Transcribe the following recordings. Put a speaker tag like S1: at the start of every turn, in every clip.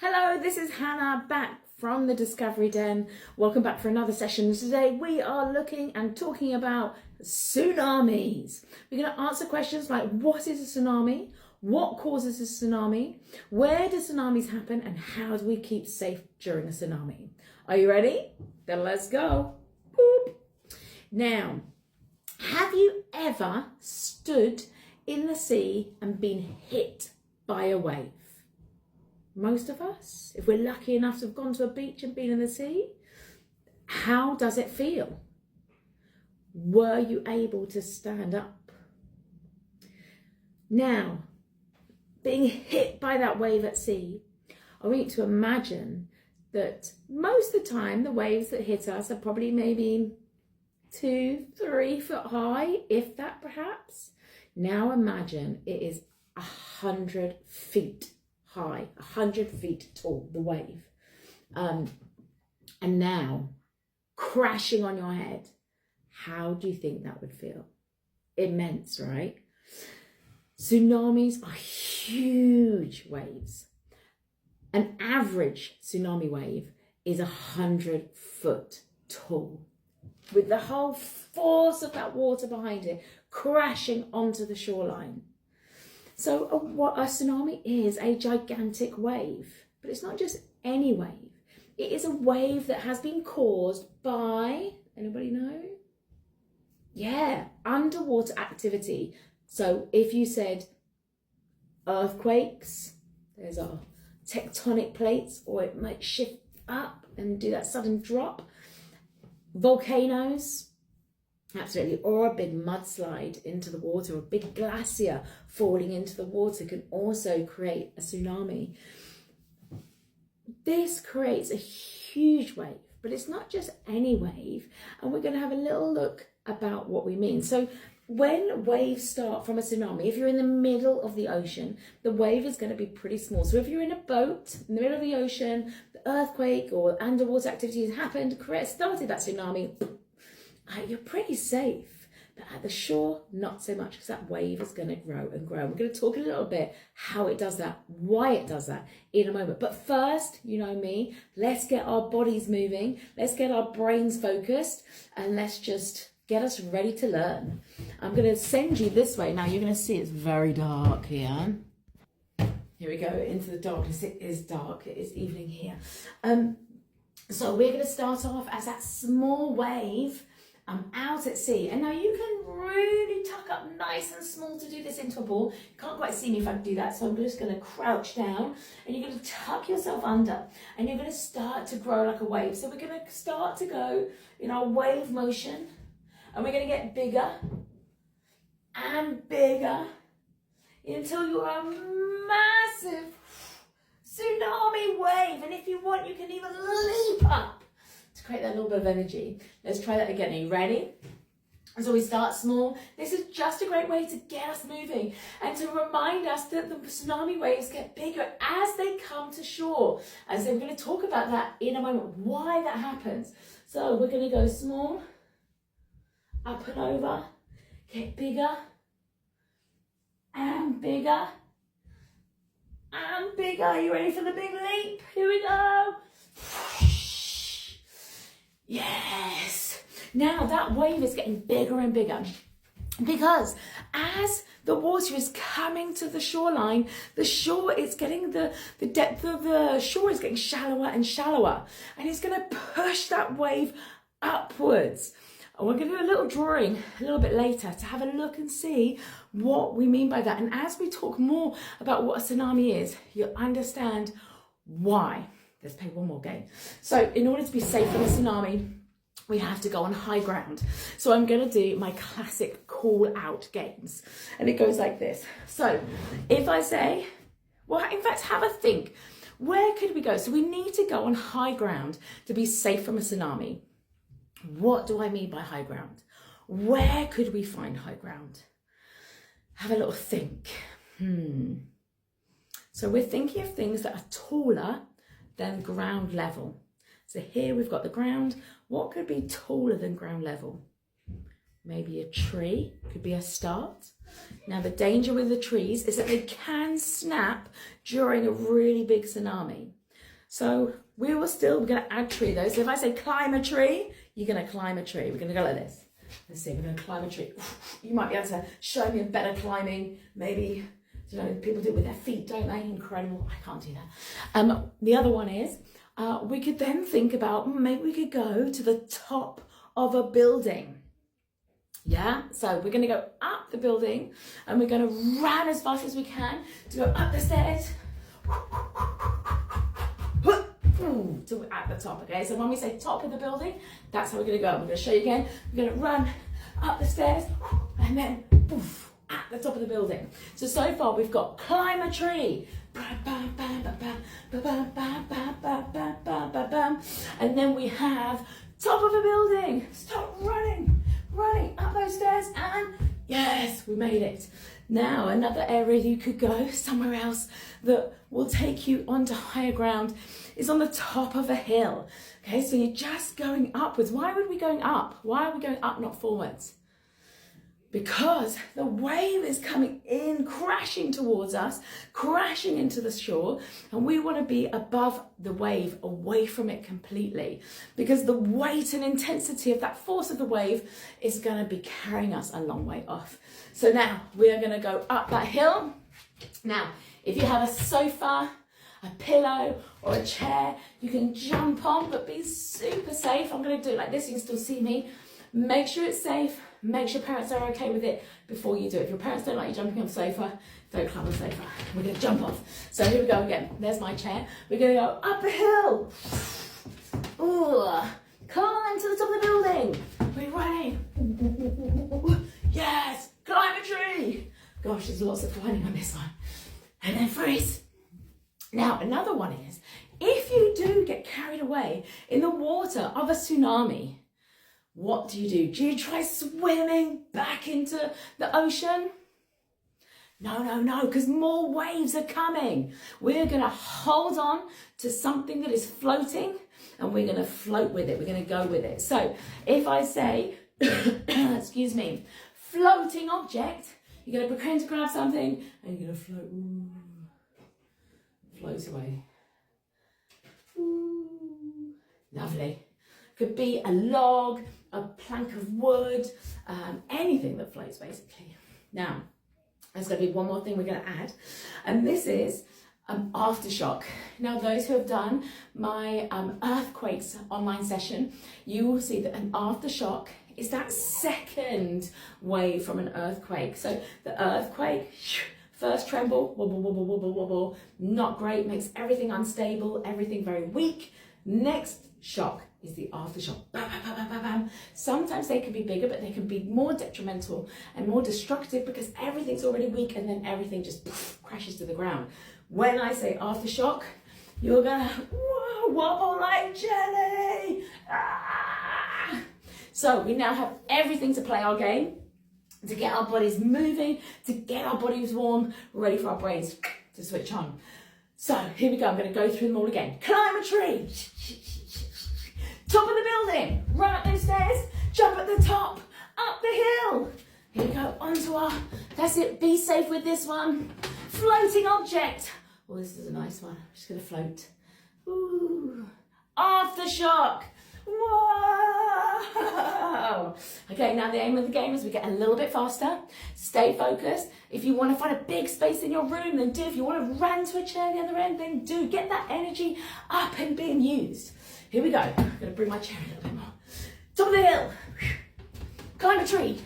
S1: Hello, this is Hannah back from the Discovery Den. Welcome back for another session. Today we are looking and talking about tsunamis. We're going to answer questions like what is a tsunami? What causes a tsunami? Where do tsunamis happen? And how do we keep safe during a tsunami? Are you ready? Then let's go. Boop. Now, have you ever stood in the sea and been hit by a wave? Most of us, if we're lucky enough to have gone to a beach and been in the sea, how does it feel? Were you able to stand up? Now, being hit by that wave at sea, I want you to imagine that most of the time the waves that hit us are probably maybe 2-3 foot high, if that perhaps. Now imagine it is 100 feet high, 100 feet tall, the wave. And now crashing on your head. How do you think that would feel? Immense, right? Tsunamis are huge waves. An average tsunami wave is 100 foot tall, with the whole force of that water behind it crashing onto the shoreline. So what a tsunami is a gigantic wave, but it's not just any wave. It is a wave that has been caused by, anybody know? Yeah, underwater activity. So if you said earthquakes, there's our tectonic plates, or it might shift up and do that sudden drop. Volcanoes, absolutely, or a big mudslide into the water, or a big glacier falling into the water can also create a tsunami. This creates a huge wave, but it's not just any wave, and we're going to have a little look about what we mean. So when waves start from a tsunami, if you're in the middle of the ocean, the wave is going to be pretty small. So if you're in a boat in the middle of the ocean, the earthquake or underwater activity has happened, started that tsunami, you're pretty safe. But at the shore, not so much, because that wave is going to grow and grow. We're going to talk a little bit how it does that, why it does that in a moment. But first, you know me, let's get our bodies moving, let's get our brains focused, and let's just get us ready to learn. I'm going to send you this way. Now you're going to see it's very dark here. Here we go, into the darkness. It is dark, it is evening here. So we're going to start off as that small wave out at sea. And now you can really tuck up nice and small to do this into a ball. You can't quite see me if I do that, so I'm just going to crouch down and you're going to tuck yourself under and you're going to start to grow like a wave. So we're going to start to go in our wave motion, and we're going to get bigger and bigger until you're a massive tsunami wave. And if you want, you can even leap up to create that little bit of energy. Let's try that again. Are you ready? So we start small. This is just a great way to get us moving and to remind us that the tsunami waves get bigger as they come to shore. And so we're going to talk about that in a moment, why that happens. So we're going to go small, up and over, get bigger and bigger and bigger. Are you ready for the big leap? Here we go. Yes. Now that wave is getting bigger and bigger because as the water is coming to the shoreline, the shore is getting the depth of the shore is getting shallower and shallower, and it's going to push that wave upwards. We're going to do a little drawing a little bit later to have a look and see what we mean by that. And as we talk more about what a tsunami is, you'll understand why. Let's play one more game. So in order to be safe from a tsunami, we have to go on high ground. So I'm going to do my classic call out games. And it goes like this. So if I say, well, in fact, have a think. Where could we go? So we need to go on high ground to be safe from a tsunami. What do I mean by high ground? Where could we find high ground? Have a little think. So we're thinking of things that are taller than ground level. So here we've got the ground. What could be taller than ground level? Maybe a tree, could be a start. Now the danger with the trees is that they can snap during a really big tsunami. So we're going to add tree though. So if I say climb a tree, you're going to climb a tree. We're going to go like this. Let's see, we're going to climb a tree. You might be able to show me a better climbing, maybe. You know, people do it with their feet, don't they? Incredible. I can't do that. The other one is, we could then think about, maybe we could go to the top of a building. Yeah, so we're going to go up the building and we're going to run as fast as we can to go up the stairs to at the top. Okay, so when we say top of the building, that's how we're going to go. I'm going to show you again. We're going to run up the stairs and then poof, at the top of the building. So far we've got climb a tree, and then we have top of a building. Start running up those stairs, and yes, we made it. Now another area you could go somewhere else that will take you onto higher ground is on the top of a hill. Okay, so you're just going upwards. Why would we be going up? Why are we going up, not forwards? Because the wave is coming in, crashing towards us, crashing into the shore, and we want to be above the wave, away from it completely, because the weight and intensity of that force of the wave is going to be carrying us a long way off. So now we are going to go up that hill. Now, if you have a sofa, a pillow or a chair, you can jump on, but be super safe. I'm going to do it like this, you can still see me. Make sure it's safe. Make sure parents are okay with it before you do it. If your parents don't like you jumping off the sofa, don't climb on the sofa. We're going to jump off. So here we go again. There's my chair. We're going to go up a hill. Ooh. Climb to the top of the building. We're running. Yes. Climb a tree. Gosh, there's lots of climbing on this one. And then freeze. Now, another one is, if you do get carried away in the water of a tsunami, what do? Do you try swimming back into the ocean? No, because more waves are coming. We're going to hold on to something that is floating and we're going to float with it. We're going to go with it. So if I say, excuse me, floating object, you're going to pretend to grab something and you're going to float. Ooh, float away. Ooh, lovely. Could be a log, a plank of wood, anything that floats basically. Now, there's going to be one more thing we're going to add, and this is aftershock. Now, those who have done my earthquakes online session, you will see that an aftershock is that second wave from an earthquake. So the earthquake, first tremble, wobble, wobble, wobble, wobble, not great, makes everything unstable, everything very weak. Next shock is the aftershock. Bam, bam, bam, bam, bam. Sometimes they can be bigger, but they can be more detrimental and more destructive because everything's already weak and then everything just poof, crashes to the ground. When I say aftershock, you're gonna wobble like jelly. Ah! So we now have everything to play our game, to get our bodies moving, to get our bodies warm, ready for our brains to switch on. So here we go, I'm going to go through them all again. Climb a tree, top of the building, run up those stairs, jump at the top, up the hill. Here we go, onto our, that's it, be safe with this one. Floating object. Oh, this is a nice one, I'm just going to float. Ooh. Aftershock. Whoa! Okay, now the aim of the game is we get a little bit faster. Stay focused. If you want to find a big space in your room, then do. If you want to run to a chair at the other end, then do. Get that energy up and being used. Here we go. I'm going to bring my chair a little bit more. Top of the hill. Climb a tree.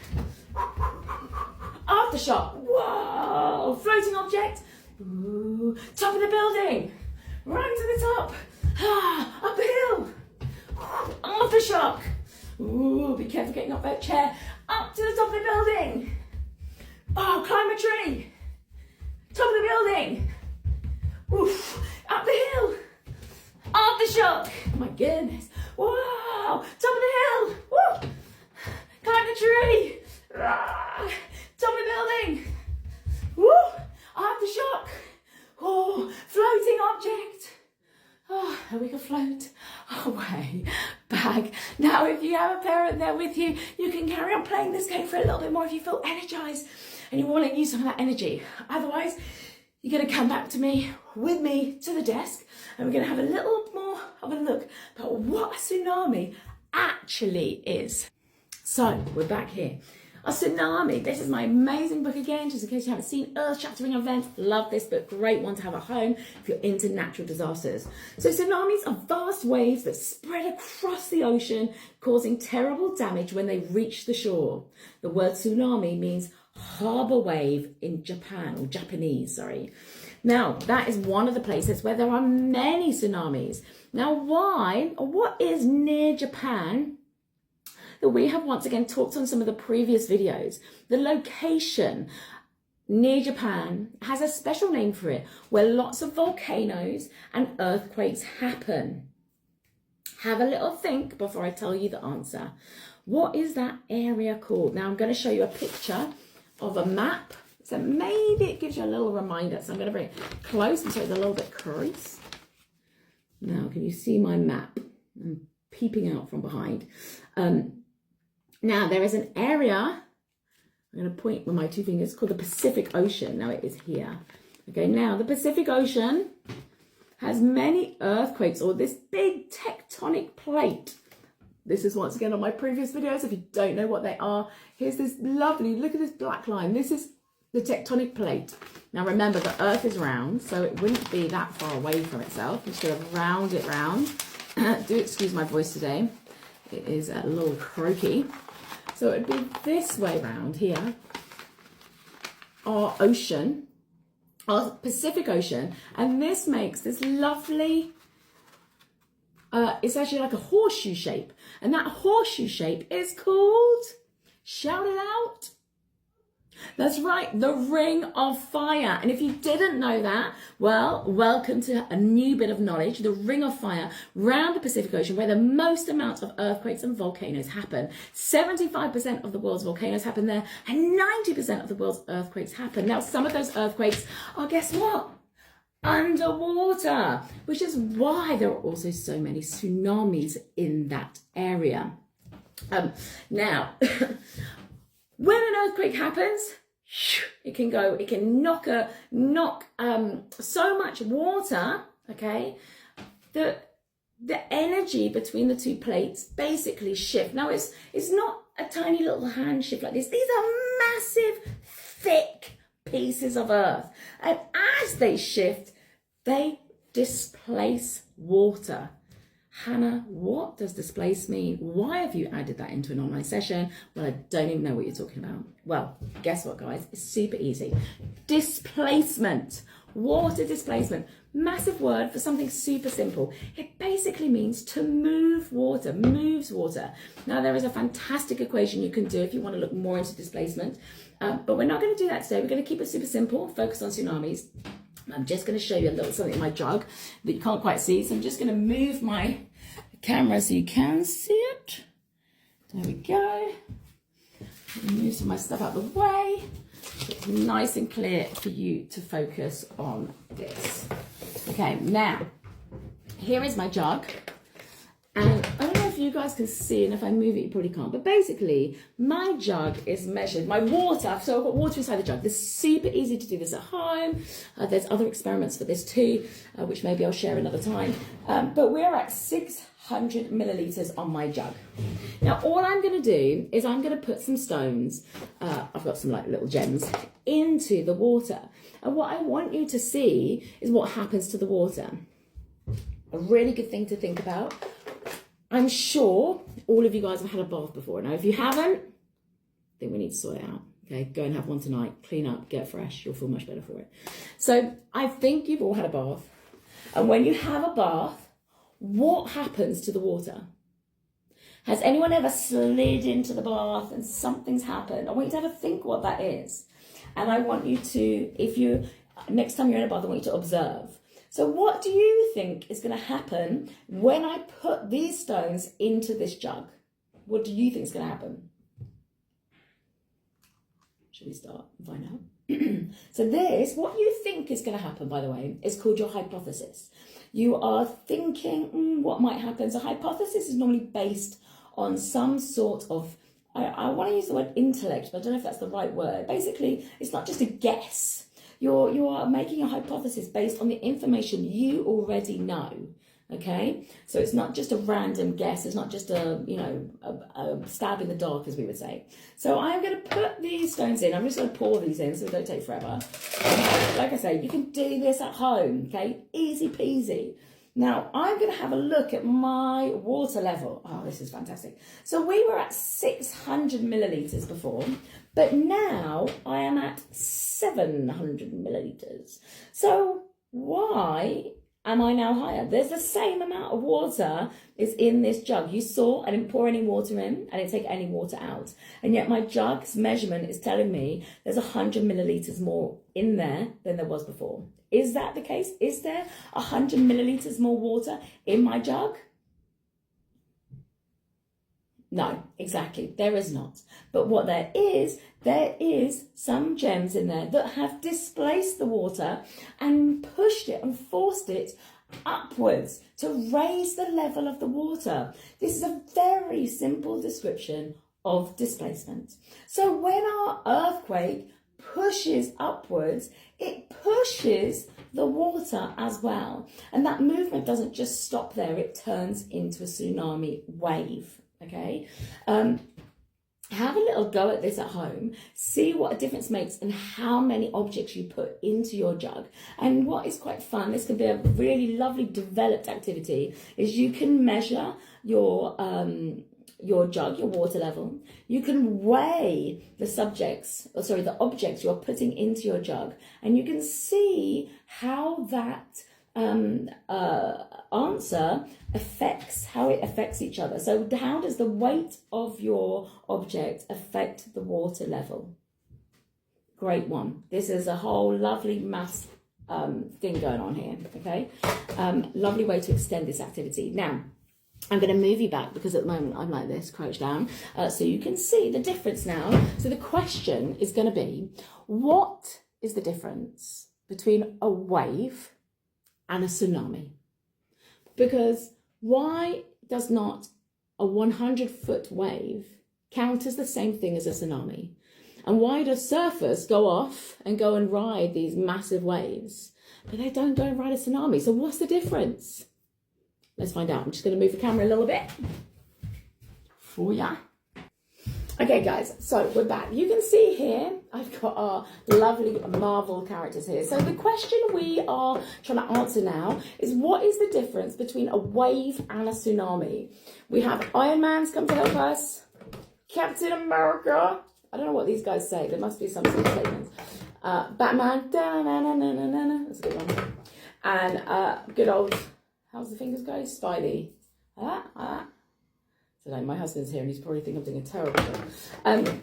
S1: Aftershock. Whoa! Floating object. Ooh. Top of the building. Run to the top. Ah, up the hill. Aftershock. Ooh, be careful getting off that chair. Up to the top of the building. Oh, climb a tree. Top of the building. Oof, up the hill. Aftershock. Oh my goodness. Wow. Top of the hill. Woo. Climb the tree. Ah. Top of the building. Woo. Aftershock. Oh, floating object. Oh, and we can float away back. Now, if you have a parent there with you, you can carry on playing this game for a little bit more if you feel energized and you want to use some of that energy. Otherwise, you're going to come back to me with me to the desk and we're going to have a little more of a look about what a tsunami actually is. So we're back here. A tsunami. This is my amazing book again, just in case you haven't seen Earth-Shattering Events. Love this book. Great one to have at home if you're into natural disasters. So tsunamis are vast waves that spread across the ocean, causing terrible damage when they reach the shore. The word tsunami means harbour wave in Japan, or Japanese, sorry. Now, that is one of the places where there are many tsunamis. Now, why, or what is near Japan that we have once again talked on some of the previous videos? The location near Japan has a special name for it, where lots of volcanoes and earthquakes happen. Have a little think before I tell you the answer. What is that area called? Now I'm going to show you a picture of a map, so maybe it gives you a little reminder. So I'm going to bring it close, and so it's a little bit creased. Now, can you see my map? I'm peeping out from behind. Now, there is an area, I'm going to point with my two fingers, called the Pacific Ocean. Now, it is here. Okay, now, the Pacific Ocean has many earthquakes, or this big tectonic plate. This is once again on my previous videos. If you don't know what they are, here's this lovely, look at this black line. This is the tectonic plate. Now, remember, the Earth is round, so it wouldn't be that far away from itself. I'm just going to round it round. Do excuse my voice today. It is a little croaky. So it would be this way round here, our ocean, our Pacific Ocean, and this makes this lovely, it's actually like a horseshoe shape, and that horseshoe shape is called, shout it out. That's right, the Ring of Fire. And if you didn't know that, well, welcome to a new bit of knowledge. The Ring of Fire round the Pacific Ocean, where the most amount of earthquakes and volcanoes happen. 75% of the world's volcanoes happen there, and 90% of the world's earthquakes happen. Now, some of those earthquakes are, guess what? Underwater, which is why there are also so many tsunamis in that area. Now, when an earthquake happens, it can knock so much water, okay, that the energy between the two plates basically shift. Now, it's not a tiny little hand shift like this. These are massive, thick pieces of earth. And as they shift, they displace water. Hannah, what does displace mean? Why have you added that into an online session? Well, I don't even know what you're talking about. Well, guess what, guys? It's super easy. Displacement. Water displacement. Massive word for something super simple. It basically means to move water, moves water. Now, there is a fantastic equation you can do if you want to look more into displacement, but we're not going to do that today. We're going to keep it super simple, focus on tsunamis. I'm just going to show you a little something in my jug that you can't quite see. So I'm just going to move my camera so you can see it. There we go. Move some of my stuff out of the way. It's nice and clear for you to focus on this. Okay, now, here is my jug. And I don't know if you guys can see, and if I move it, you probably can't. But basically, my jug is measured, my water, so I've got water inside the jug. This is super easy to do this at home. There's other experiments for this too, which maybe I'll share another time. But we're at 600 millilitres on my jug. Now, all I'm going to do is I'm going to put some stones, I've got some like little gems, into the water. And what I want you to see is what happens to the water. A really good thing to think about. I'm sure all of you guys have had a bath before. Now, if you haven't, I think we need to sort it out. Okay, go and have one tonight. Clean up, get fresh. You'll feel much better for it. So I think you've all had a bath. And when you have a bath, what happens to the water? Has anyone ever slid into the bath and something's happened? I want you to have a think what that is. And I want you to, next time you're in a bath, I want you to observe. So what do you think is going to happen when I put these stones into this jug? What do you think is going to happen? Should we start and find out? So this, what you think is going to happen, by the way, is called your hypothesis. You are thinking what might happen. So hypothesis is normally based on some sort of, I want to use the word intellect, but I don't know if that's the right word. Basically, it's not just a guess. You're making a hypothesis based on the information you already know. Okay, so it's not just a random guess. It's not just a stab in the dark, as we would say. So I'm going to put these stones in. I'm just going to pour these in so they don't take forever. Like I say, you can do this at home. Okay, easy peasy. Now I'm going to have a look at my water level. Oh, this is fantastic. So we were at 600 milliliters before, but now I am at 700 milliliters. So why am I now higher? There's the same amount of water is in this jug. You saw I didn't pour any water in, I didn't take any water out. And yet my jug's measurement is telling me there's 100 milliliters more in there than there was before. Is that the case? Is there 100 milliliters more water in my jug? No, exactly, there is not. But what there is some gems in there that have displaced the water and pushed it and forced it upwards to raise the level of the water. This is a very simple description of displacement. So when our earthquake pushes upwards, it pushes the water as well. And that movement doesn't just stop there, it turns into a tsunami wave. Okay, have a little go at this at home, see what a difference makes and how many objects you put into your jug. And what is quite fun, this can be a really lovely developed activity, is you can measure your jug, your water level. You can weigh the objects you're putting into your jug, and you can see how that answer affects each other. So how does the weight of your object affect the water level? Great one. This is a whole lovely maths thing going on here. Okay, lovely way to extend this activity. Now I'm going to move you back because at the moment I'm like this, crouched down, so you can see the difference now. So the question is going to be, what is the difference between a wave and a tsunami? Because why does not a 100-foot wave count as the same thing as a tsunami? And why do surfers go off and go and ride these massive waves, but they don't go and ride a tsunami? So what's the difference? Let's find out. I'm just going to move the camera a little bit for ya. Okay guys, so we're back. You can see here, I've got our lovely Marvel characters here. So the question we are trying to answer now is, what is the difference between a wave and a tsunami? We have Iron Man's come to help us, Captain America, I don't know what these guys say, there must be some sort of statements. Batman, da-na-na-na-na-na-na, that's a good one. And good old, how's the fingers go? Spidey. So my husband's here and he's probably thinking I'm doing a terrible job.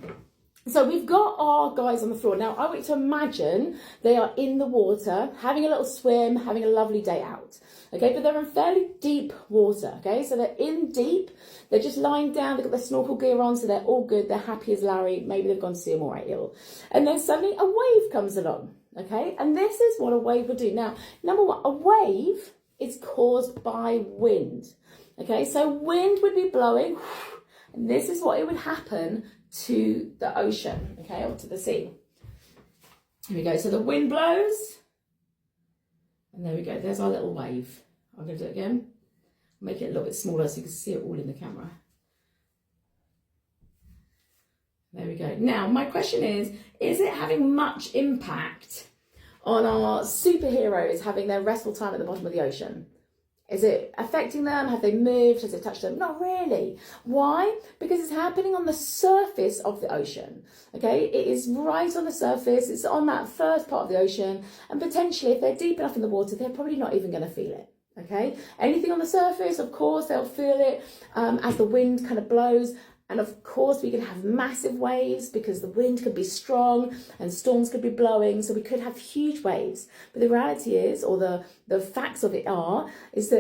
S1: So we've got our guys on the floor. Now I want you to imagine they are in the water, having a little swim, having a lovely day out. Okay, but they're in fairly deep water. Okay, so they're in deep, they're just lying down, they've got their snorkel gear on, so they're all good, they're happy as Larry, maybe they've gone to see him all right ill. And then suddenly a wave comes along. Okay, and this is what a wave would do. Now, number one, a wave is caused by wind. Okay, so wind would be blowing, and this is what it would happen to the ocean, okay, or to the sea. Here we go, so the wind blows, and there we go, there's our little wave. I'm going to do it again, make it a little bit smaller so you can see it all in the camera. There we go. Now, my question is it having much impact on our superheroes having their restful time at the bottom of the ocean? Is it affecting them? Have they moved? Has it touched them? Not really. Why? Because it's happening on the surface of the ocean. Okay, it is right on the surface. It's on that first part of the ocean. And potentially, if they're deep enough in the water, they're probably not even going to feel it. Okay, anything on the surface, of course, they'll feel it as the wind kind of blows. And of course, we can have massive waves because the wind could be strong and storms could be blowing. So we could have huge waves. But the reality is, or the facts of it is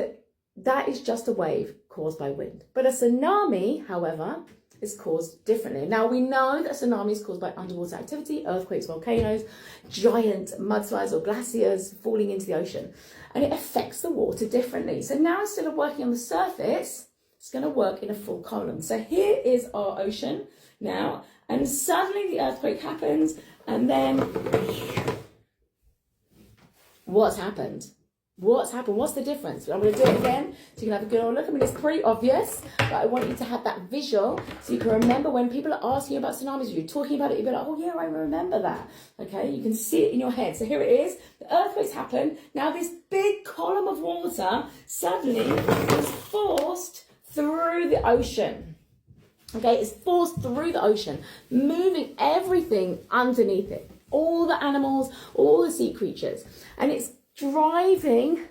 S1: that is just a wave caused by wind. But a tsunami, however, is caused differently. Now, we know that a tsunami is caused by underwater activity, earthquakes, volcanoes, giant mudslides or glaciers falling into the ocean. And it affects the water differently. So now, instead of working on the surface, it's going to work in a full column. So here is our ocean now, and suddenly the earthquake happens, and then what's happened? What's happened? What's the difference? I'm going to do it again so you can have a good old look. I mean, it's pretty obvious, but I want you to have that visual so you can remember when people are asking you about tsunamis, you're talking about it, you'll be like, oh yeah, I remember that. Okay, you can see it in your head. So here it is. The earthquakes happen. Now this big column of water suddenly is forced through the ocean. Okay, it's forced through the ocean, moving everything underneath it. All the animals, all the sea creatures. And it's driving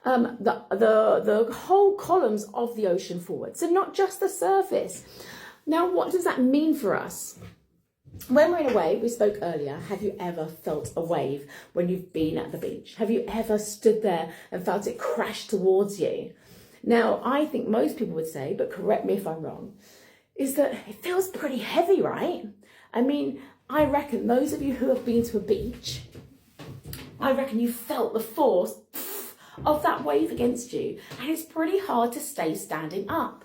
S1: the whole columns of the ocean forward. So not just the surface. Now, what does that mean for us? When we're in a wave, we spoke earlier, have you ever felt a wave when you've been at the beach? Have you ever stood there and felt it crash towards you? Now, I think most people would say, but correct me if I'm wrong, is that it feels pretty heavy, right? I mean, I reckon those of you who have been to a beach, I reckon you felt the force of that wave against you. And it's pretty hard to stay standing up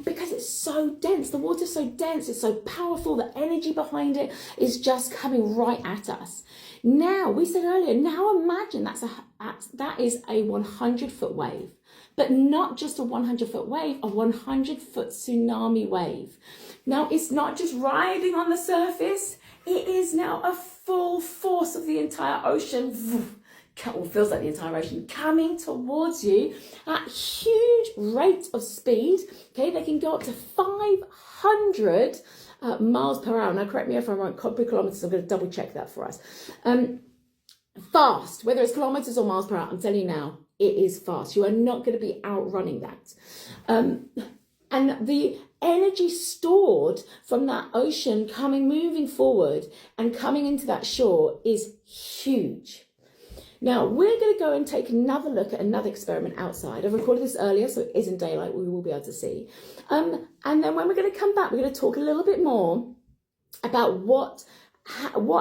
S1: because it's so dense. The water's so dense, it's so powerful. The energy behind it is just coming right at us. Now, we said earlier, now imagine that is a 100-foot wave. But not just a 100-foot wave, a 100-foot tsunami wave. Now, it's not just riding on the surface. It is now a full force of the entire ocean, or feels like the entire ocean, coming towards you at huge rate of speed. Okay, they can go up to 500 miles per hour. Now, correct me if I'm wrong, could be kilometers. I'm going to double check that for us. Fast, whether it's kilometers or miles per hour, I'm telling you now, it is fast. You are not going to be outrunning that. And the energy stored from that ocean moving forward and coming into that shore is huge. Now, we're going to go and take another look at another experiment outside. I've recorded this earlier, so it is in daylight. We will be able to see. And then when we're going to come back, we're going to talk a little bit more about what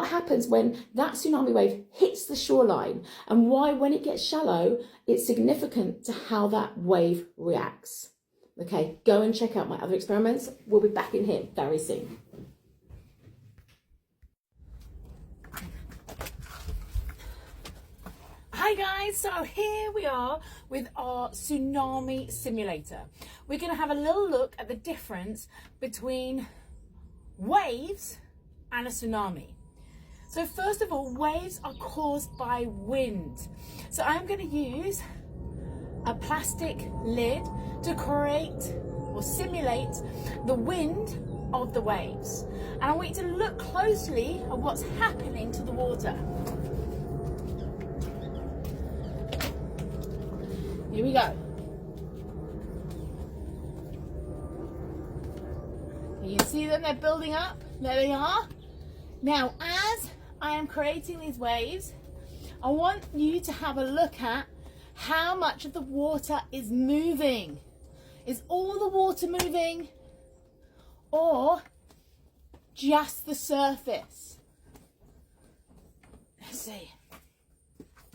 S1: happens when that tsunami wave hits the shoreline and why, when it gets shallow, it's significant to how that wave reacts. Okay, go and check out my other experiments. We'll be back in here very soon. Hi guys, so here we are with our tsunami simulator. We're going to have a little look at the difference between waves and a tsunami. So first of all, waves are caused by wind. So I'm going to use a plastic lid to create or simulate the wind of the waves. And I want you to look closely at what's happening to the water. Here we go. You can see them, they're building up. There they are. Now, as I am creating these waves, I want you to have a look at how much of the water is moving. Is all the water moving or just the surface? Let's see.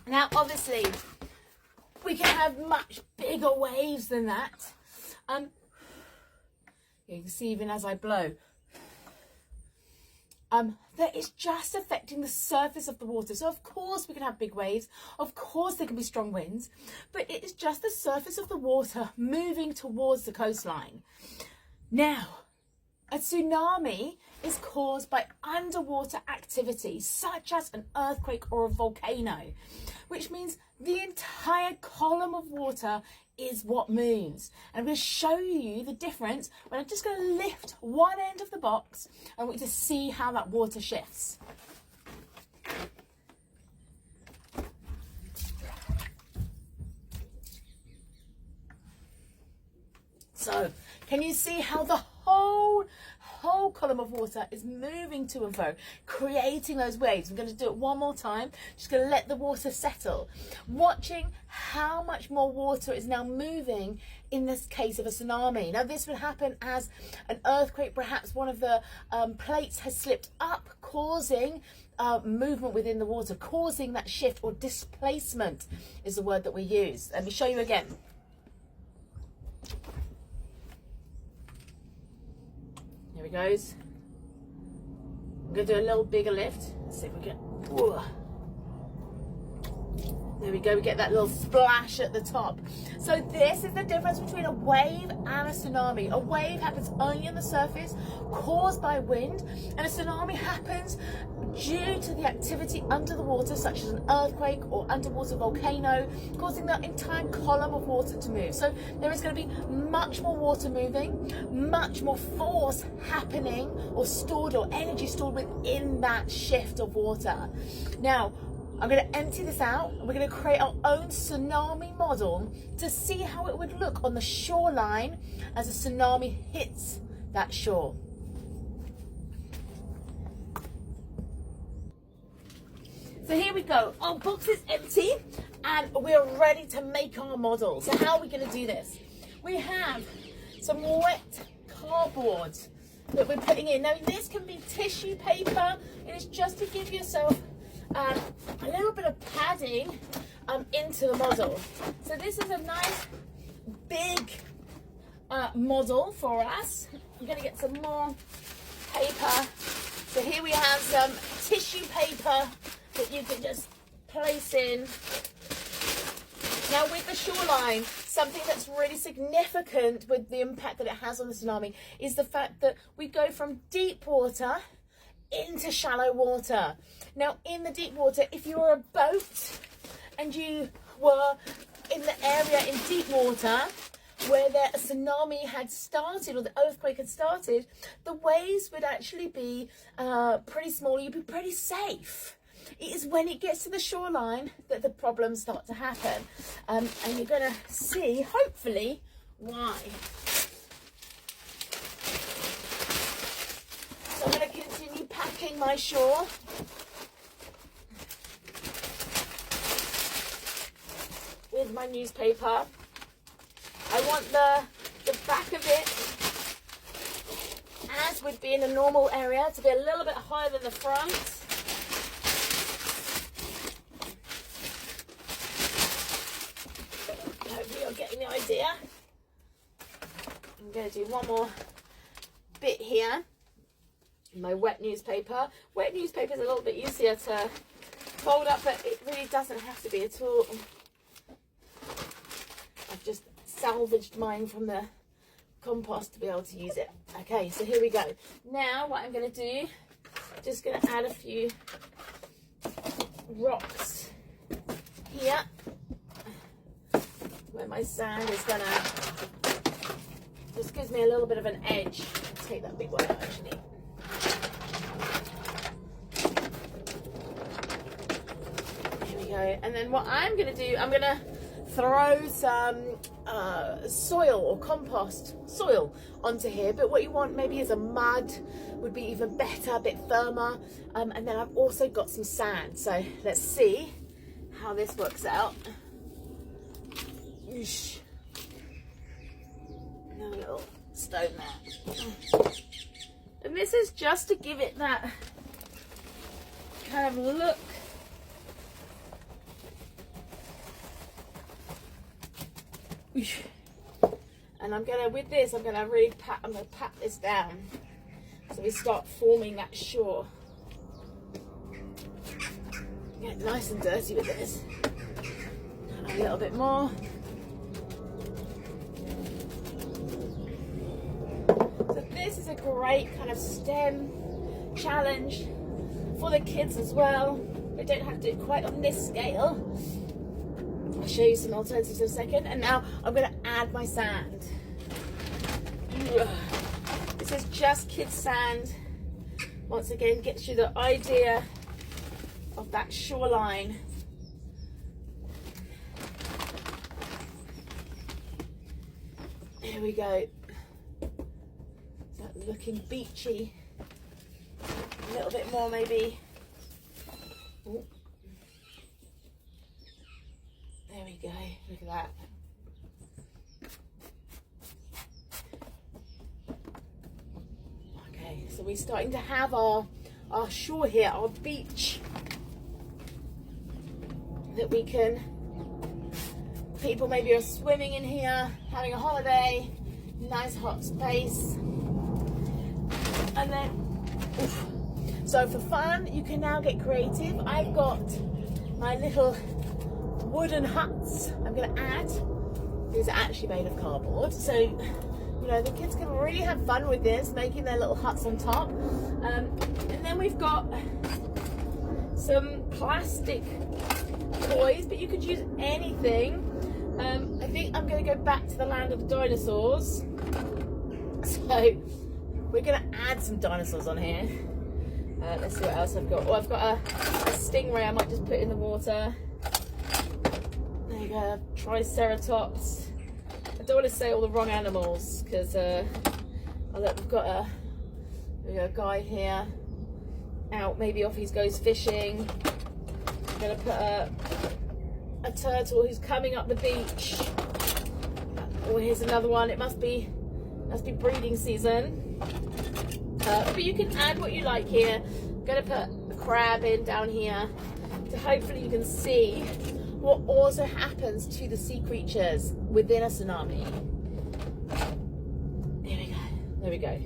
S1: Now, obviously, we can have much bigger waves than that. You can see even as I blow, that is just affecting the surface of the water. So of course we can have big waves, of course there can be strong winds, but it is just the surface of the water moving towards the coastline. Now, a tsunami is caused by underwater activity, such as an earthquake or a volcano, which means the entire column of water is what moves. And I'm going to show you the difference when I'm just going to lift one end of the box. I want you to see how that water shifts. So, can you see how the whole column of water is moving to and fro, creating those waves? I'm going to do it one more time. Just going to let the water settle. Watching how much more water is now moving in this case of a tsunami. Now, this would happen as an earthquake. Perhaps one of the plates has slipped up, causing movement within the water, causing that shift, or displacement is the word that we use. Let me show you again. Here it goes. I'm going to do a little bigger lift. Let's see if we can. Whoa. There we go, we get that little splash at the top. So this is the difference between a wave and a tsunami. A wave happens only on the surface, caused by wind, and a tsunami happens due to the activity under the water, such as an earthquake or underwater volcano, causing the entire column of water to move. So there is going to be much more water moving, much more force happening or stored, or energy stored within that shift of water. Now, I'm going to empty this out and we're going to create our own tsunami model to see how it would look on the shoreline as a tsunami hits that shore. So here we go, our box is empty and we're ready to make our model. So how are we going to do this? We have some wet cardboard that we're putting in. Now this can be tissue paper. It is just to give yourself a little bit of padding into the model. So this is a nice big model for us. I'm going to get some more paper. So here we have some tissue paper that you can just place in. Now with the shoreline, something that's really significant with the impact that it has on the tsunami is the fact that we go from deep water into shallow water. Now in the deep water, if you were a boat and you were in the area in deep water where the tsunami had started or the earthquake had started, the waves would actually be pretty small. You'd be pretty safe. It is when it gets to the shoreline that the problems start to happen, and you're going to see hopefully why. So I'm going to continue packing my shore. With my newspaper. I want the back of it, as would be in a normal area, to be a little bit higher than the front. Hopefully you're getting the idea. I'm going to do one more bit here. My wet newspaper. Wet newspaper is a little bit easier to fold up, but it really doesn't have to be at all. I've just salvaged mine from the compost to be able to use it. Okay, so here we go. Now what I'm going to do, just going to add a few rocks here where my sand is going to, just gives me a little bit of an edge. Let's take that big one out actually. Here we go. And then what I'm going to do, I'm going to throw some soil or compost soil onto here, but what you want maybe is a mud, would be even better, a bit firmer, and then I've also got some sand. So let's see how this works out. Another little stone there, and this is just to give it that kind of look. And I'm gonna, with this, I'm gonna pat this down so we start forming that shore. Get nice and dirty with this. A little bit more. So this is a great kind of STEM challenge for the kids as well. They don't have to do it quite on this scale. I'll show you some alternatives in a second. And now I'm going to add my sand. This is just kids sand. Once again, gets you the idea of that shoreline. Here we go. Is that looking beachy? A little bit more maybe. Ooh. There we go, look at that. Okay, so we're starting to have our shore here, our beach, that we can, people maybe are swimming in here, having a holiday, nice hot space. And then, oof. So for fun, you can now get creative. I've got my little wooden huts I'm going to add. These are actually made of cardboard, so you know the kids can really have fun with this, making their little huts on top. And then we've got some plastic toys, but you could use anything. I think I'm going to go back to the land of the dinosaurs, so we're going to add some dinosaurs on here. Let's see what else I've got. Oh, I've got a stingray I might just put in the water. There you go, Triceratops. I don't want to say all the wrong animals because we've got a guy here out, maybe off he goes fishing. I'm going to put a turtle who's coming up the beach. Oh, here's another one. It must be breeding season. But you can add what you like here. I'm going to put a crab in down here to hopefully you can see what also happens to the sea creatures within a tsunami. There we go.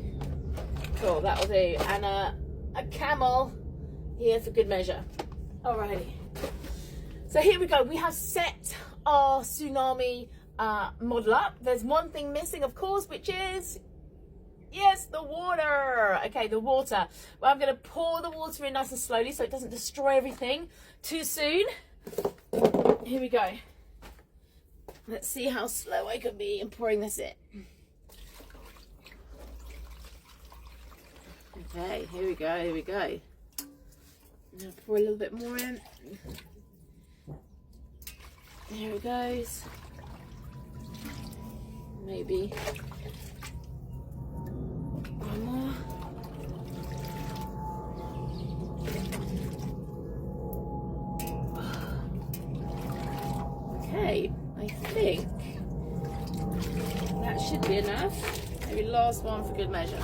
S1: Cool, that'll do. And a camel here for good measure. Alrighty. So here we go. We have set our tsunami model up. There's one thing missing, of course, which is, yes, the water. Okay, the water. Well, I'm going to pour the water in nice and slowly so it doesn't destroy everything too soon. Here we go. Let's see how slow I can be in pouring this in. Okay, here we go, here we go. I'm going to pour a little bit more in. There it goes. Maybe one more. Okay, I think that should be enough. Maybe last one for good measure.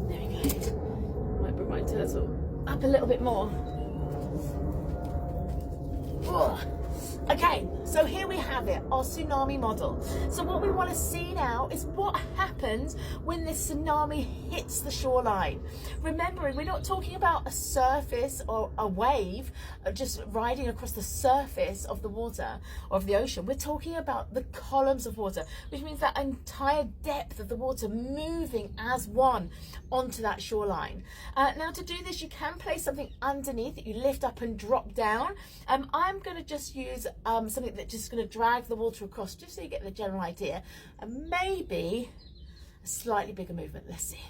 S1: There we go. Might bring my turtle up a little bit more. Oh. Okay, so here we have it, our tsunami model. So what we want to see now is what happens when this tsunami hits the shoreline. Remembering, we're not talking about a surface or a wave just riding across the surface of the water or of the ocean. We're talking about the columns of water, which means that entire depth of the water moving as one onto that shoreline. Now to do this, you can place something underneath that you lift up and drop down. I'm going to just use something that's just going to drag the water across, just so you get the general idea, and maybe a slightly bigger movement. Let's see.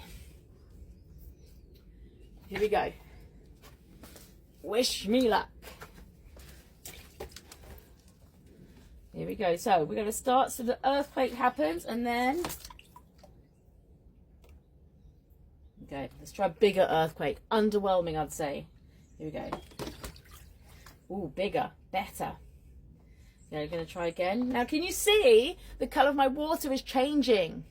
S1: Here we go. Wish me luck. Here we go. So we're going to start, so the earthquake happens, and then okay, let's try a bigger earthquake. Underwhelming, I'd say. Here we go. Ooh, bigger, better. Okay, we're going to try again. Now, can you see the colour of my water is changing?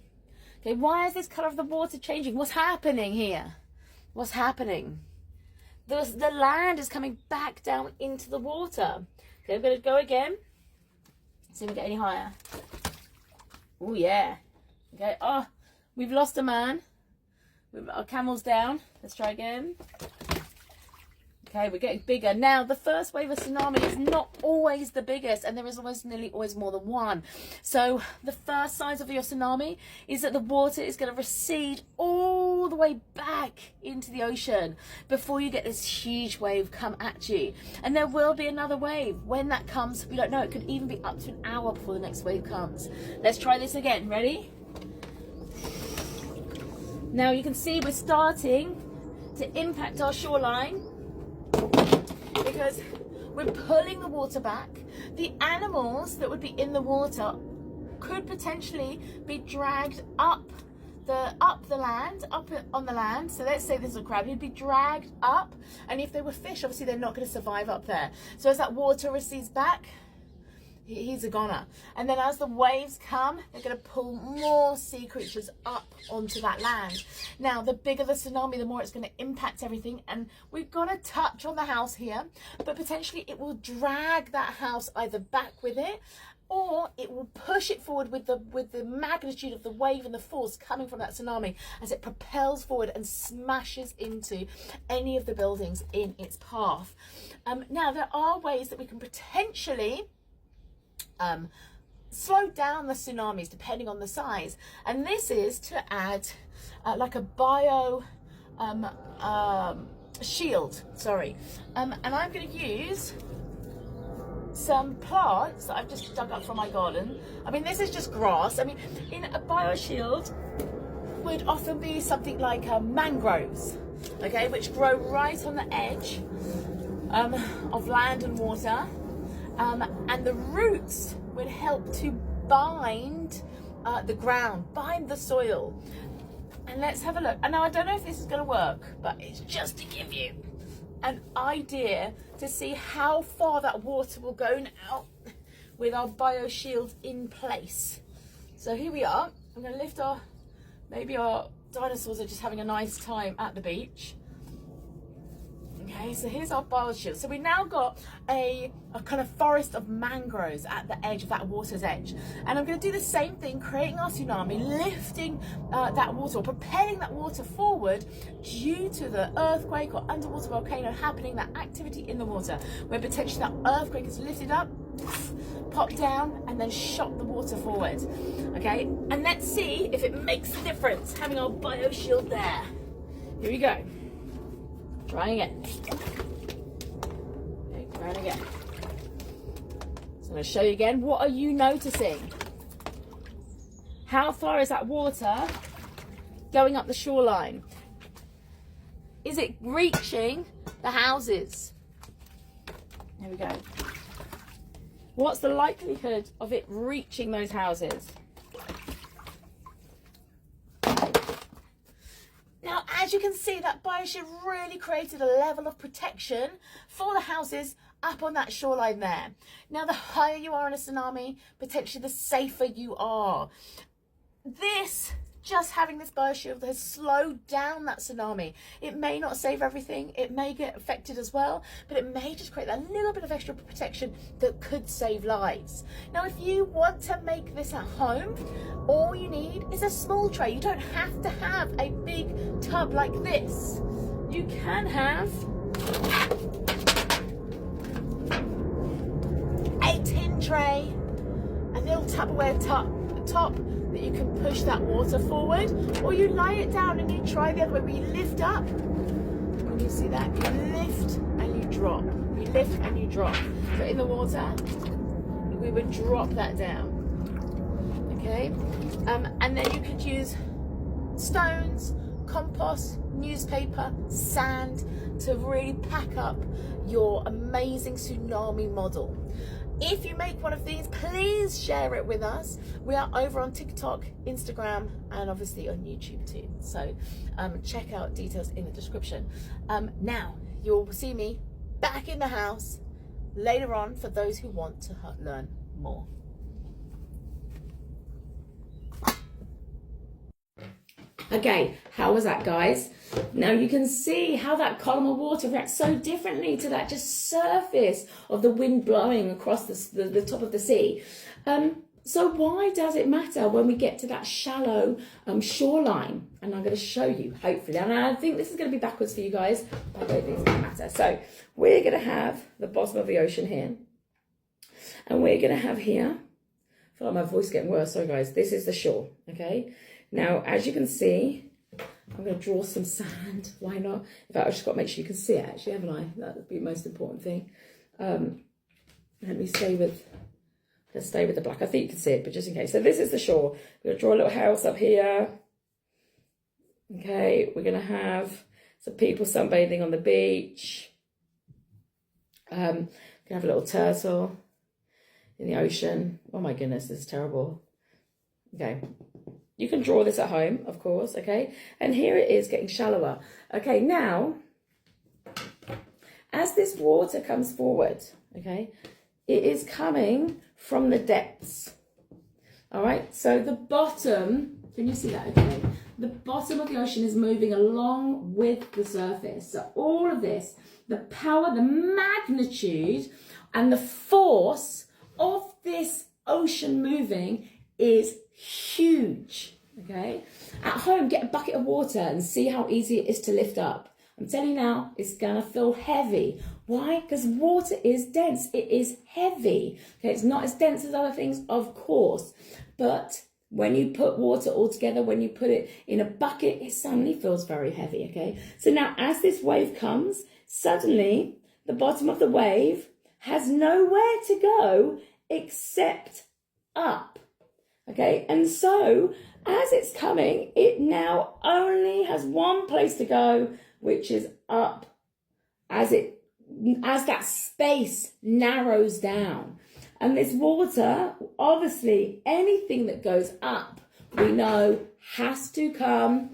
S1: Okay, why is this colour of the water changing? What's happening here? What's happening? The land is coming back down into the water. Okay, I'm going to go again. See if we get any higher. Oh, yeah. Okay, oh, we've lost a man. Our camel's down. Let's try again. Okay, we're getting bigger. Now, the first wave of tsunami is not always the biggest, and there is almost nearly always more than one. So the first signs of your tsunami is that the water is going to recede all the way back into the ocean before you get this huge wave come at you. And there will be another wave. When that comes, we don't know. It could even be up to an hour before the next wave comes. Let's try this again. Ready? Now you can see we're starting to impact our shoreline, because we're pulling the water back. The animals that would be in the water could potentially be dragged up the land, up on the land. So let's say there's a crab, he'd be dragged up, and if they were fish, obviously they're not going to survive up there. So as that water recedes back, he's a goner. And then as the waves come, they're going to pull more sea creatures up onto that land. Now, the bigger the tsunami, the more it's going to impact everything. And we've got a touch on the house here, but potentially it will drag that house either back with it, or it will push it forward with the magnitude of the wave and the force coming from that tsunami as it propels forward and smashes into any of the buildings in its path. Now, there are ways that we can potentially slow down the tsunamis depending on the size, and this is to add like a bio shield, sorry, and I'm going to use some plants that I've just dug up from my garden. I mean, this is just grass. I mean, in a bio shield would often be something like mangroves, okay, which grow right on the edge of land and water, and the roots would help to bind the ground, bind the soil. And let's have a look. And now I don't know if this is going to work, but it's just to give you an idea to see how far that water will go now with our bio shield in place. So here we are. I'm going to lift maybe our dinosaurs are just having a nice time at the beach. Okay, so here's our bio shield. So we now got a kind of forest of mangroves at the edge of that water's edge. And I'm going to do the same thing, creating our tsunami, lifting that water, or propelling that water forward due to the earthquake or underwater volcano happening, that activity in the water, where potentially that earthquake is lifted up, popped down, and then shot the water forward. Okay, and let's see if it makes a difference having our bio shield there. Here we go. Trying again. Okay, trying again. So I'm going to show you again. What are you noticing? How far is that water going up the shoreline? Is it reaching the houses? There we go. What's the likelihood of it reaching those houses? Now, as you can see, that bioshield really created a level of protection for the houses up on that shoreline there. Now, the higher you are in a tsunami, potentially the safer you are. Just having this bioshield has slowed down that tsunami. It may not save everything, it may get affected as well, but it may just create that little bit of extra protection that could save lives. Now, if you want to make this at home, all you need is a small tray. You don't have to have a big tub like this. You can have a tin tray, a little Tupperware top that you can push that water forward, or you lie it down and you try the other way where you lift up. Can you see that? You lift and you drop. You lift and you drop. So in the water, we would drop that down. Okay? And then you could use stones, compost, newspaper, sand to really pack up your amazing tsunami model. If you make one of these, please share it with us. We are over on TikTok, Instagram, and obviously on YouTube too. So check out details in the description. Now, you'll see me back in the house later on for those who want to learn more. Okay, how was that, guys? Now you can see how that column of water reacts so differently to that just surface of the wind blowing across the top of the sea. So why does it matter when we get to that shallow shoreline? And I'm going to show you, hopefully. And I think this is going to be backwards for you guys. I don't think it's going to matter. So we're going to have the bottom of the ocean here. And we're going to have here, I feel like my voice is getting worse. Sorry, guys. This is the shore, okay? Now, as you can see, I'm going to draw some sand. Why not? In fact, I've just got to make sure you can see it, actually, haven't I? That would be the most important thing. Let me stay with the black. I think you can see it, but just in case. So this is the shore. We're going to draw a little house up here. Okay, we're going to have some people sunbathing on the beach. We're going to have a little turtle in the ocean. Oh my goodness, this is terrible. Okay. You can draw this at home, of course, okay? And here it is getting shallower. Okay, now, as this water comes forward, okay, it is coming from the depths. All right, so the bottom, can you see that, okay? The bottom of the ocean is moving along with the surface. So all of this, the power, the magnitude, and the force of this ocean moving is huge, okay? At home, get a bucket of water and see how easy it is to lift up. I'm telling you now, it's going to feel heavy. Why? Because water is dense. It is heavy. Okay, it's not as dense as other things, of course. But when you put water all together, when you put it in a bucket, it suddenly feels very heavy, okay? So now as this wave comes, suddenly the bottom of the wave has nowhere to go except up, okay? And so as it's coming, it now only has one place to go, which is up, as that space narrows down. And this water, obviously, anything that goes up, we know has to come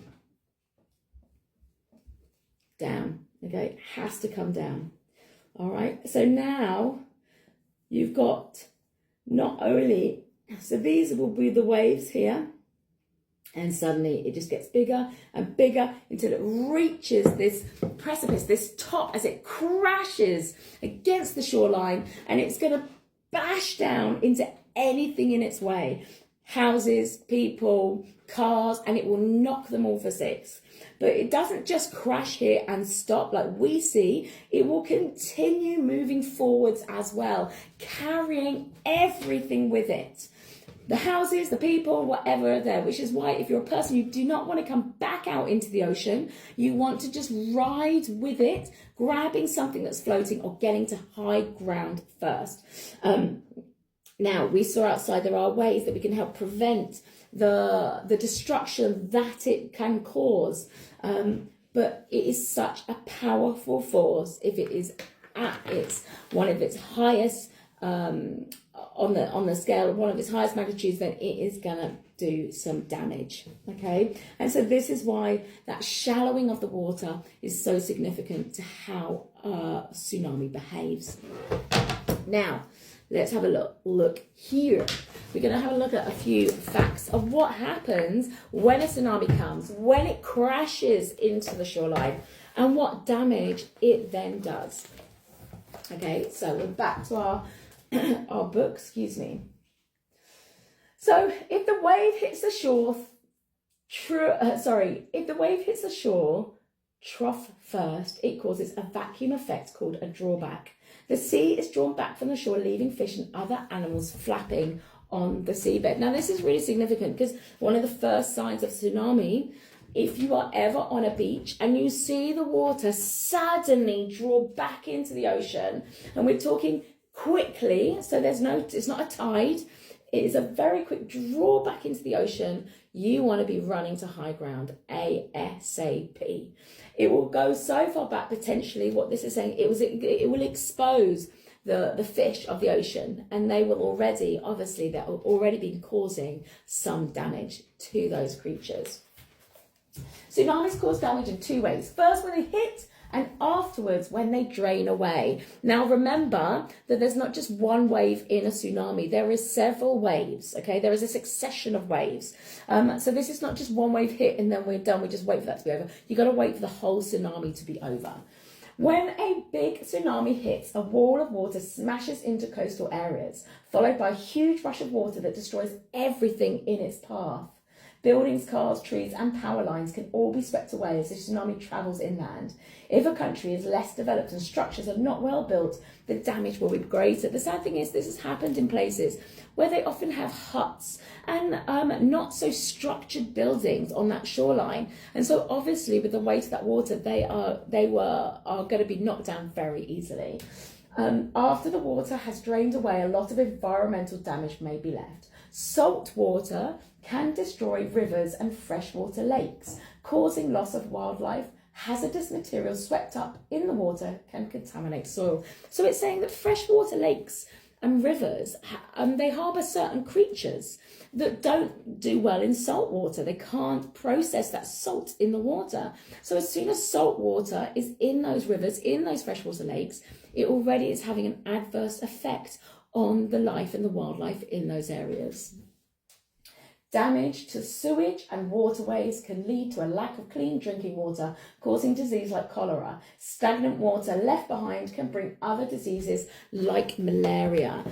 S1: down, okay? It has to come down, all right? So now you've got not only, so these will be the waves here, and suddenly it just gets bigger and bigger until it reaches this precipice, this top, as it crashes against the shoreline, and it's going to bash down into anything in its way. Houses, people, cars, and it will knock them all for six. But it doesn't just crash here and stop like we see. It will continue moving forwards as well, carrying everything with it. The houses, the people, whatever are there, which is why if you're a person, you do not want to come back out into the ocean. You want to just ride with it, grabbing something that's floating or getting to high ground first. Now, we saw outside there are ways that we can help prevent the destruction that it can cause. But it is such a powerful force if it is at one of its highest on the scale of one of its highest magnitudes, then it is gonna do some damage, okay? And so this is why that shallowing of the water is so significant to how a tsunami behaves. Now, let's have a look here. We're going to have a look at a few facts of what happens when a tsunami comes, when it crashes into the shoreline, and what damage it then does. Okay, so we're back to our book, excuse me. So if the wave hits the shore, if the wave hits the shore trough first, it causes a vacuum effect called a drawback. The sea is drawn back from the shore, leaving fish and other animals flapping on the seabed. Now, this is really significant because one of the first signs of tsunami, if you are ever on a beach and you see the water suddenly draw back into the ocean, and we're talking quickly, so it's not a tide, it is a very quick draw back into the ocean, you want to be running to high ground ASAP. It will go so far back, potentially, what this is saying, it will expose the fish of the ocean, and they've already been causing some damage to those creatures. Tsunamis cause damage in two ways. First, when they hit, and afterwards when they drain away. Now remember that there's not just one wave in a tsunami, there is several waves, okay? There is a succession of waves. So this is not just one wave hit and then we're done, we just wait for that to be over. You got to wait for the whole tsunami to be over. When a big tsunami hits, a wall of water smashes into coastal areas, followed by a huge rush of water that destroys everything in its path. Buildings, cars, trees and power lines can all be swept away as the tsunami travels inland. If a country is less developed and structures are not well built, the damage will be greater. The sad thing is this has happened in places where they often have huts and not so structured buildings on that shoreline. And so obviously with the weight of that water, they are going to be knocked down very easily. After the water has drained away, a lot of environmental damage may be left. Salt water can destroy rivers and freshwater lakes, causing loss of wildlife. Hazardous materials swept up in the water can contaminate soil. So it's saying that freshwater lakes and rivers, they harbour certain creatures that don't do well in salt water. They can't process that salt in the water. So as soon as salt water is in those rivers, in those freshwater lakes, it already is having an adverse effect on the life and the wildlife in those areas. Damage to sewage and waterways can lead to a lack of clean drinking water, causing disease like cholera. Stagnant water left behind can bring other diseases like malaria.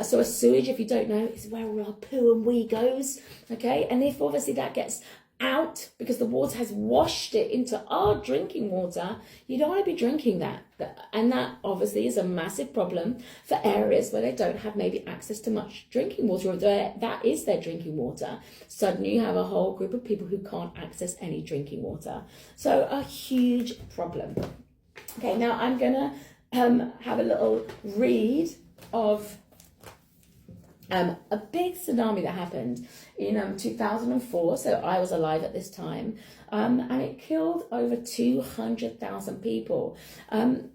S1: So a sewage, if you don't know, is where all our poo and wee goes. Okay, and if obviously that gets out because the water has washed it into our drinking water, you don't want to be drinking that. And that obviously is a massive problem for areas where they don't have maybe access to much drinking water, or that is their drinking water. Suddenly you have a whole group of people who can't access any drinking water. So a huge problem. Okay, now I'm gonna have a little read of a big tsunami that happened in 2004, so I was alive at this time, and it killed over 200,000 people.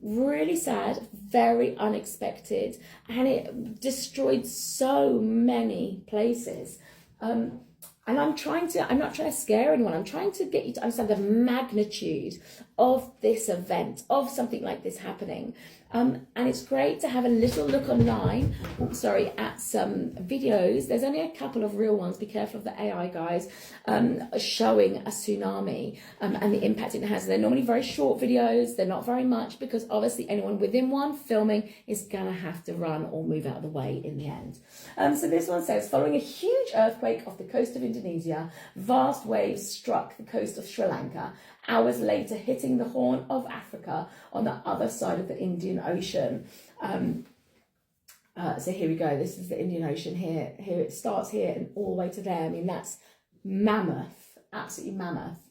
S1: Really sad, very unexpected, and it destroyed so many places. And I'm not trying to scare anyone. I'm trying to get you to understand the magnitude of this event, of something like this happening. And it's great to have a little look online, at some videos. There's only a couple of real ones. Be careful of the AI guys, showing a tsunami and the impact it has. They're normally very short videos. They're not very much, because obviously anyone within one filming is gonna have to run or move out of the way in the end. So this one says, following a huge earthquake off the coast of Indonesia, vast waves struck the coast of Sri Lanka, hours later hitting the Horn of Africa on the other side of the Indian Ocean. So here we go. This is the Indian Ocean here. Here it starts here and all the way to there. I mean, that's mammoth, absolutely mammoth.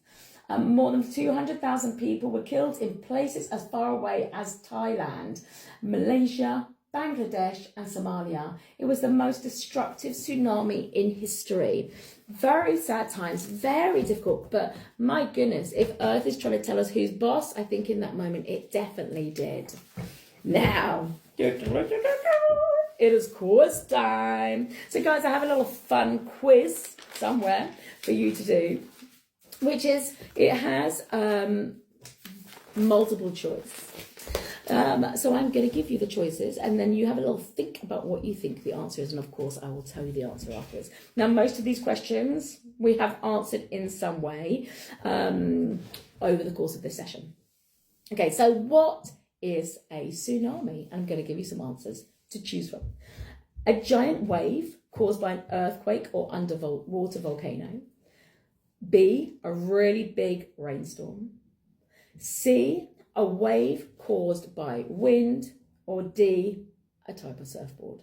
S1: More than 200,000 people were killed in places as far away as Thailand, Malaysia, Bangladesh and Somalia. It was the most destructive tsunami in history. Very sad times, very difficult, but my goodness, if Earth is trying to tell us who's boss, I think in that moment it definitely did. Now, it is quiz time. So guys, I have a little fun quiz somewhere for you to do, which is, it has multiple choice. So I'm going to give you the choices, and then you have a little think about what you think the answer is, and of course I will tell you the answer afterwards. Now, most of these questions we have answered in some way over the course of this session. Okay, so what is a tsunami? I'm going to give you some answers to choose from. A giant wave caused by an earthquake or underwater volcano. B, a really big rainstorm. C, a wave caused by wind. Or D, a type of surfboard.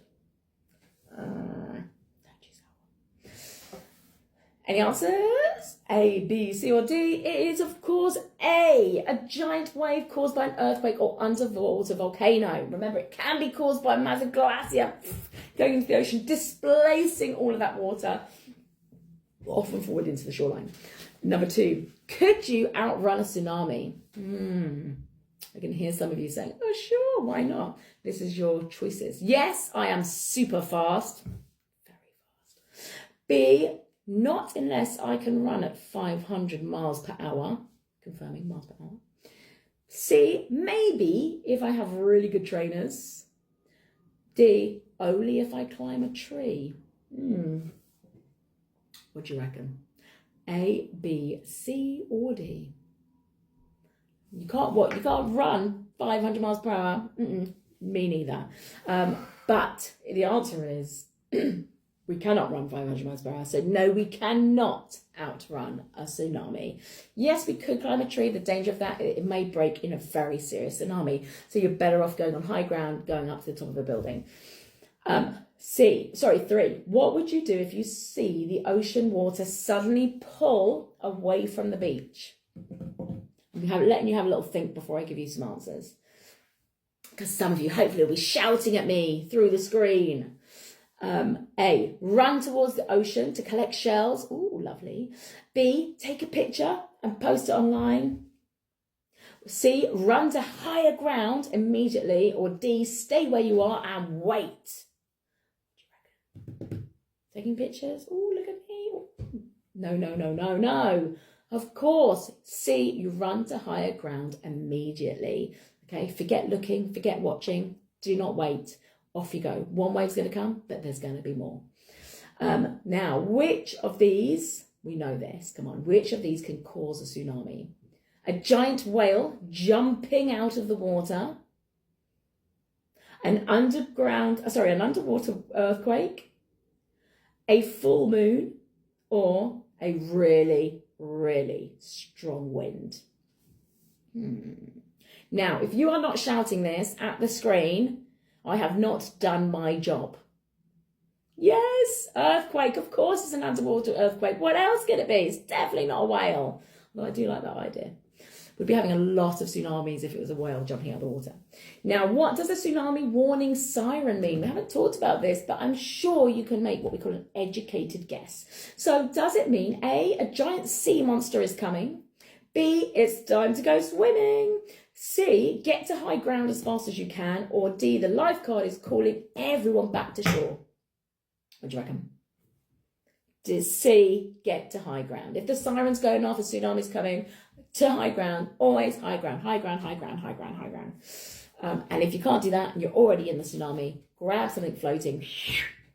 S1: Any answers? A, B, C or D? It is, of course, A giant wave caused by an earthquake or underwater volcano. Remember, it can be caused by a massive glacier going into the ocean, displacing all of that water off and forward into the shoreline. Number 2, could you outrun a tsunami? I can hear some of you saying, oh, sure, why not? This is your choices. Yes, I am super fast. Very fast. B, not unless I can run at 500 miles per hour. Confirming miles per hour. C, maybe if I have really good trainers. D, only if I climb a tree. What do you reckon? A, B, C or D? You can't You can't run 500 miles per hour. Me neither. But the answer is we cannot run 500 miles per hour. So no, we cannot outrun a tsunami. Yes, we could climb a tree. The danger of that, it may break in a very serious tsunami. So you're better off going on high ground, going up to the top of a building. 3. What would you do if you see the ocean water suddenly pull away from the beach? Letting you have a little think before I give you some answers, because some of you hopefully will be shouting at me through the screen. A, run towards the ocean to collect shells. Ooh, lovely. B, take a picture and post it online. C, run to higher ground immediately. Or D, stay where you are and wait. What do you reckon? Taking pictures? Ooh, look at me. No. Of course, C, you run to higher ground immediately. Okay, forget looking, forget watching, do not wait. Off you go. One wave's going to come, but there's going to be more. Now, which of these, we know this, come on, which of these can cause a tsunami? A giant whale jumping out of the water, an underwater earthquake, a full moon, or a really, really strong wind? Now, if you are not shouting this at the screen, I have not done my job. Yes, earthquake, of course it's an underwater earthquake. What else could it be? It's definitely not a whale. Although I do like that idea. We'd be having a lot of tsunamis if it was a whale jumping out of the water. Now, what does a tsunami warning siren mean? We haven't talked about this, but I'm sure you can make what we call an educated guess. So does it mean A, a giant sea monster is coming? B, it's time to go swimming? C, get to high ground as fast as you can? Or D, the lifeguard is calling everyone back to shore? What do you reckon? Does C, get to high ground? If the siren's going off, a tsunami's coming, to high ground, always high ground, high ground, high ground, high ground, high ground. And if you can't do that and you're already in the tsunami, grab something floating,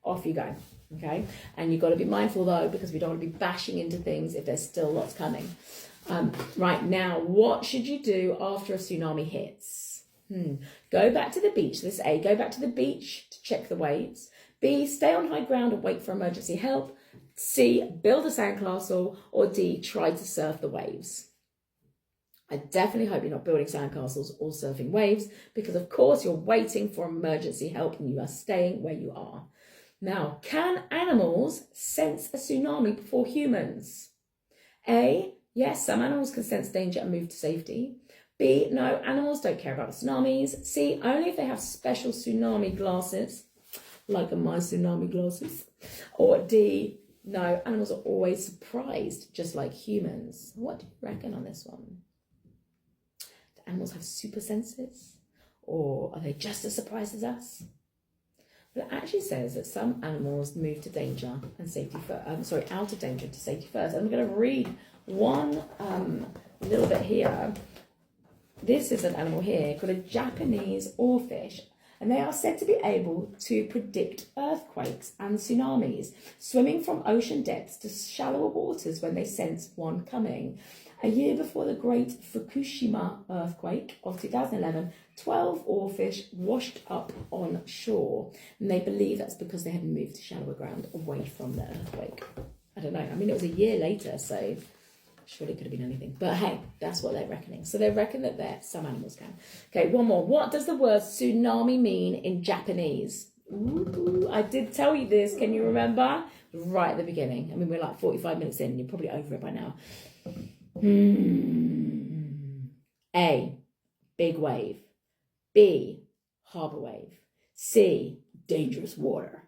S1: off you go, okay? And you've got to be mindful though, because we don't want to be bashing into things if there's still lots coming. Right now, what should you do after a tsunami hits? Go back to the beach. This is A, go back to the beach to check the waves. B, stay on high ground and wait for emergency help. C, build a sandcastle. Or D, try to surf the waves. I definitely hope you're not building sandcastles or surfing waves, because of course you're waiting for emergency help and you are staying where you are. Now, can animals sense a tsunami before humans? A, yes, some animals can sense danger and move to safety. B, no, animals don't care about tsunamis. C, only if they have special tsunami glasses, like my tsunami glasses. Or D, no, animals are always surprised, just like humans. What do you reckon on this one? Animals have super senses, or are they just as surprised as us? But it actually says that some animals move to danger and safety out of danger to safety first. And I'm going to read one little bit here. This is an animal here called a Japanese oarfish, and they are said to be able to predict earthquakes and tsunamis, swimming from ocean depths to shallower waters when they sense one coming. A year before the great Fukushima earthquake of 2011, 12 oarfish washed up on shore. And they believe that's because they had moved to shallower ground away from the earthquake. I don't know. I mean, it was a year later, so surely it could have been anything. But hey, that's what they're reckoning. So they reckon that some animals can. Okay, one more. What does the word tsunami mean in Japanese? Ooh, I did tell you this. Can you remember? Right at the beginning. I mean, we're like 45 minutes in. You're probably over it by now. A, big wave. B, harbour wave. C, dangerous water.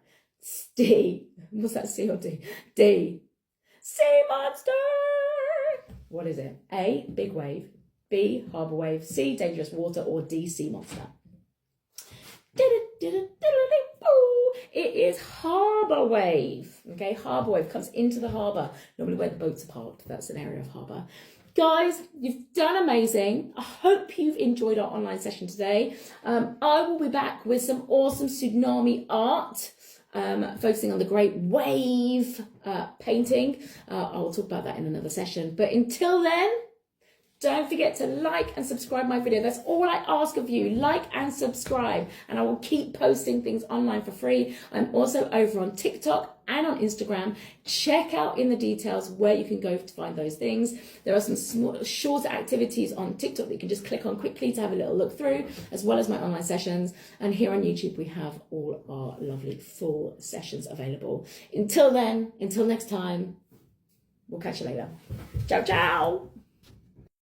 S1: D, what's that, C or D? D, sea monster. What is it? A, big wave. B, harbour wave. C, dangerous water. Or D, sea monster. It is harbour wave. Okay, harbour wave comes into the harbour, normally where the boats are parked. That's an area of harbour. Guys, you've done amazing. I hope you've enjoyed our online session today. I will be back with some awesome tsunami art, focusing on the great wave painting. I will talk about that in another session. But until then, don't forget to like and subscribe my video. That's all I ask of you. Like and subscribe. And I will keep posting things online for free. I'm also over on TikTok and on Instagram. Check out in the details where you can go to find those things. There are some small, shorter activities on TikTok that you can just click on quickly to have a little look through, as well as my online sessions. And here on YouTube, we have all our lovely full sessions available. Until then, until next time, we'll catch you later. Ciao, ciao.